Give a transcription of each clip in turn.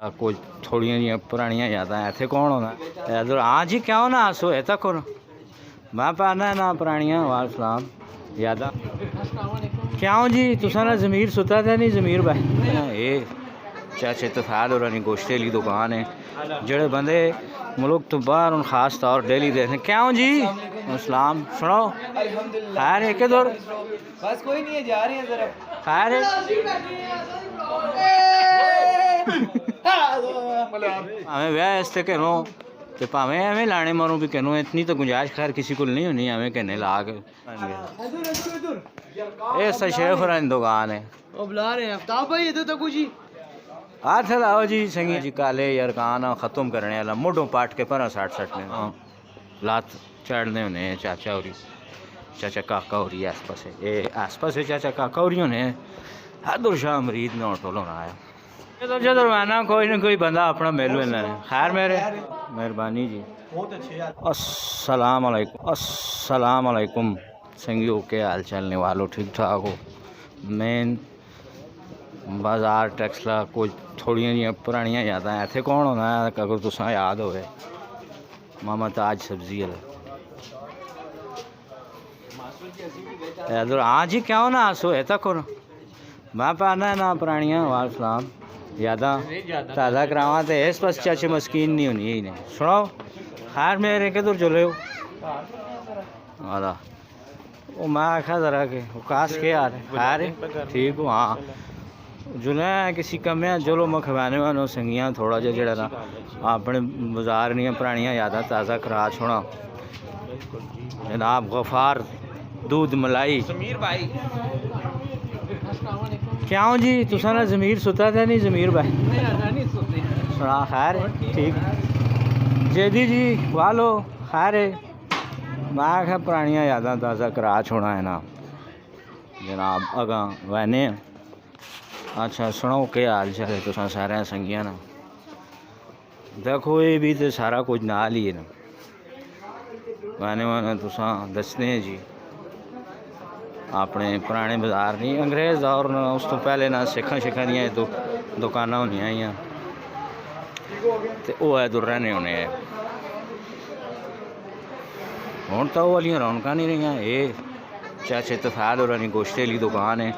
कुछ थोड़ियां जी पुरानियां यादां इत्थे कौन होना इधर हाँ जी क्यों ना हसो है तक मैं पाना ना पुरानियां वाल सलाम यादां क्यों जी तुसा ना ज़मीर सुता था नहीं ज़मीर भाई ये चाचे तफाल और गोश्ते की दुकान है जेड़े बंदे मुल्क तो बाहर उन खास तौर डेली देखने क्यों जी सलाम सुनो खैर है किधर बस कोई नहीं है जा रहे हैं जरा खैर हमें व्याह इससे कहो तो भावें एवं लाने मारूं भी कहूँ इतनी तो गुंजाइश खैर किसी को नहीं होनी एवं कहने ला के ये शेख होरां दी दुकान है वो बुला रहे हैं आफ्ताब भाई इधर तक जी हाथ लाओ जी संगी जी काले यरकान ख़त्म करने वाला मोढों पाट के पर साठ सटने लात चढ़ने होने चाचा होरी चाचा काका होरी आस पास ये आस पास चाचा काका होरी होने हदुर शाह मरीद ने ऑटो लोना आया जदर आना कोई ना कोई बंदा अपना मिल मिलना है खैर मेरे मेहरबानी जी अस्सलाम वालेकुम संगियों के हाल चलने वालों ठीक ठाक हो मेन बाजार टैक्सला कुछ थोड़ियां जी पुरानियां यादां इत्थे कौन होना अगर तुसा याद होवे मामा ताज सब्जी वाला इधर हाँ जी क्यों ना हसो है तक मैं पाना ना पुरानियां वाल सलाम यादां ताज़ा करावा तो इस पास चाचे मस्कीन नहीं होनी ही नहीं सुनो खैर मेरे किधर चले हो आदा वो मैं आखा जरा के काश के यार खैर ठीक हो हाँ जुले किसी कम्या चलो मैं खवाने वालों संगियां थोड़ा जिहा जेड़ा ना अपने बाजार दियां पुरानियां यादां ताज़ा करा छोड़ा जनाब गफार दूध मलाई समीर भाई क्यों जी तुसा ना ज़मीर सुता था नहीं ज़मीर भाई नहीं सुनते सुना खैर ठीक जेदी जी वालो खैर मैं आखा पुरानियां यादां ताज़ा करा छोड़ा है ना जनाब अगा वैने अच्छा सुनो के हाल चाल है तुसा सारे संगियां ना देखो ये भी तो सारा कुछ नाल ही है ना वैने वैने तुसा दसने जी अपने पुराने बाजार नहीं अंग्रेज़ दौर न उस तो पहले ना सिखा शिखा दियां तो दुकाना होनियां हियां ते ओह इधर रहने होने हुण तो वो वालियां रौनकां नहीं रहियां ये चाचे तफाल और गोश्ते की दुकान है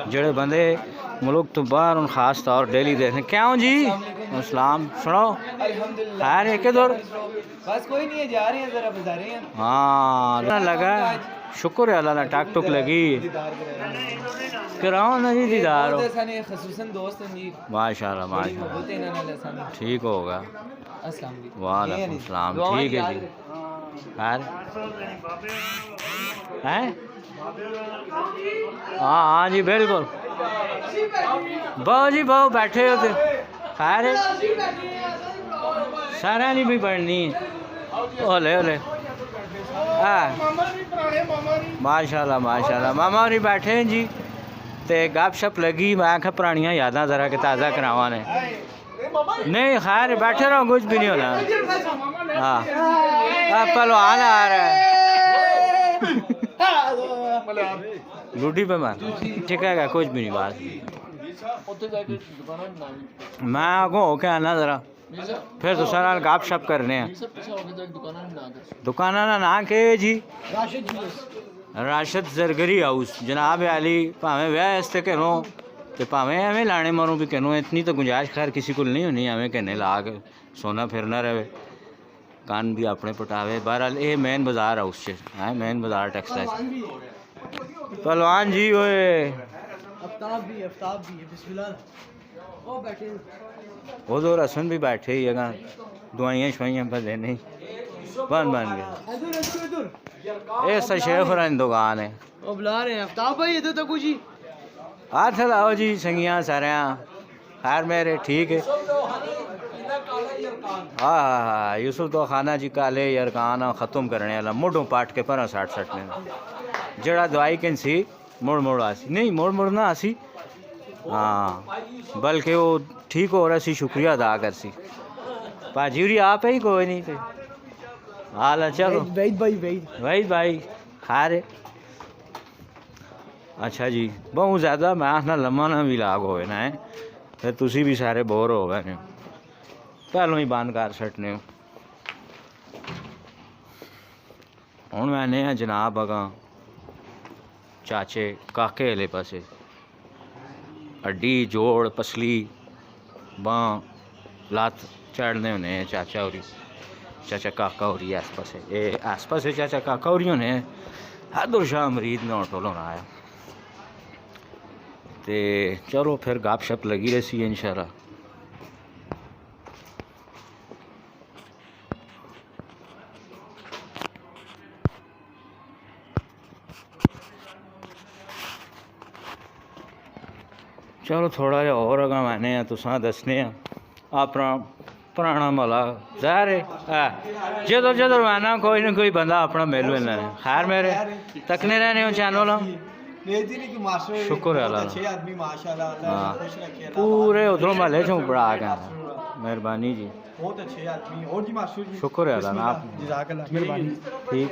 जेड़े बंदे मुल्क तो बाहर उन खास तौर डेली देखने क्यों जी सलाम सुनो खैर है किधर बस कोई नहीं है जा रहे हैं जरा बाजार हैं हाँ लगा शुक्र है अल्लाह टाक टुक लगी कराओ ना जी दीदार हो खसूसन दोस्त हैं जी माशाल्लाह माशाल्लाह ठीक होगा वालेकुम सलाम ठीक है जी खैर हैं हाँ हाँ जी बिल्कुल बहु जी बहु बैठे होते खैर सारा नहीं भी पढ़नी ओले ओले हाँ माशाल्लाह माशाल्लाह मामा होरी बैठे हैं जी ते गप शप लगी मैं आखा पुरानियां यादां ज़रा के ताज़ा करावा ने नहीं खैर बैठे रहो कुछ भी नहीं होना हाँ पहलवान आ रहा है लूडी पे मार ठीक है कुछ भी नहीं बात मैं आगो होके आना ज़रा फिर दूसरा नाल गप शप करने हैं दुकाना ना के जी राशिद जरगरी हाउस जनाब अली भावें व्याह इसते कहो तो भावें एवं लाने मारूं भी कहूँ इतनी तो गुंजाइश खैर किसी को नहीं होनी एवं कहने ला के सोना फिरना रहे कान भी अपने पटावे बहरहाल ये मेन बाजार हाउस से है मेन बाजार टेक्सटाइल पहलवान जी ओए आफ्ताब भी बिस्मिल्लाह वो बैठे वो तो रसन भी बैठे ही है दवाइयाँ शवाइयाँ पर देने बन गया ये शेख होरां दी दुकान है वो बुला रहे हैं आफ्ताब भाई इधर तक जी हाथ लाओ जी संगियां सारे खैर मेरे ठीक है हाँ हाँ हाँ यूसुफ तो खाना जी काले यरकान ख़त्म करने वाला मोढों पाट के पर साठ सटने जड़ा दवाई कन सी मुड़ मुड़ आसी नहीं मुड़ मुड़ ना आसी हाँ बल्कि वो ठीक हो रहा सी शुक्रिया अदा कर सी पाजी आप ही कोई नहीं थे हाल है चलो वहीद भाई खैर अच्छा जी बहुत ज़्यादा मैं ना लम्मा ना भी लाग होए ना है फिर तुसी भी सारे बोर हो गए पहलों ही बंद कर छड्डने हुण मैंने जनाब अगां चाचे काके आह्ले पासे हड्डी जोड़ पसली बांह लत्त चढ़ने होने चाचा होरी चाचा काका होरी आस पासे आस पासे चाचा काका होरी होने हैदर शाह मरीद ने ऑटो लाना आया ते चलो फिर गप शप लगी रही इंशाल्लाह। चलो थोड़ा जिहा होर अगां मैंने तुसां दसने अपना पुराना मला ज़ाहिर है जदों जदों मैंने कोई ना कोई बंदा अपना मिल मिलना है। खैर मेरे तकने रहने हो चैनल शुक्र है अल्लाह हाँ पूरे उधरों महल्ले चों बड़ा गया मेहरबानी जी बहुत अच्छे आदमी और जी माशूर जी शुक्र है अल्लाह आप जज़ाकल्लाह मेहरबानी ठीक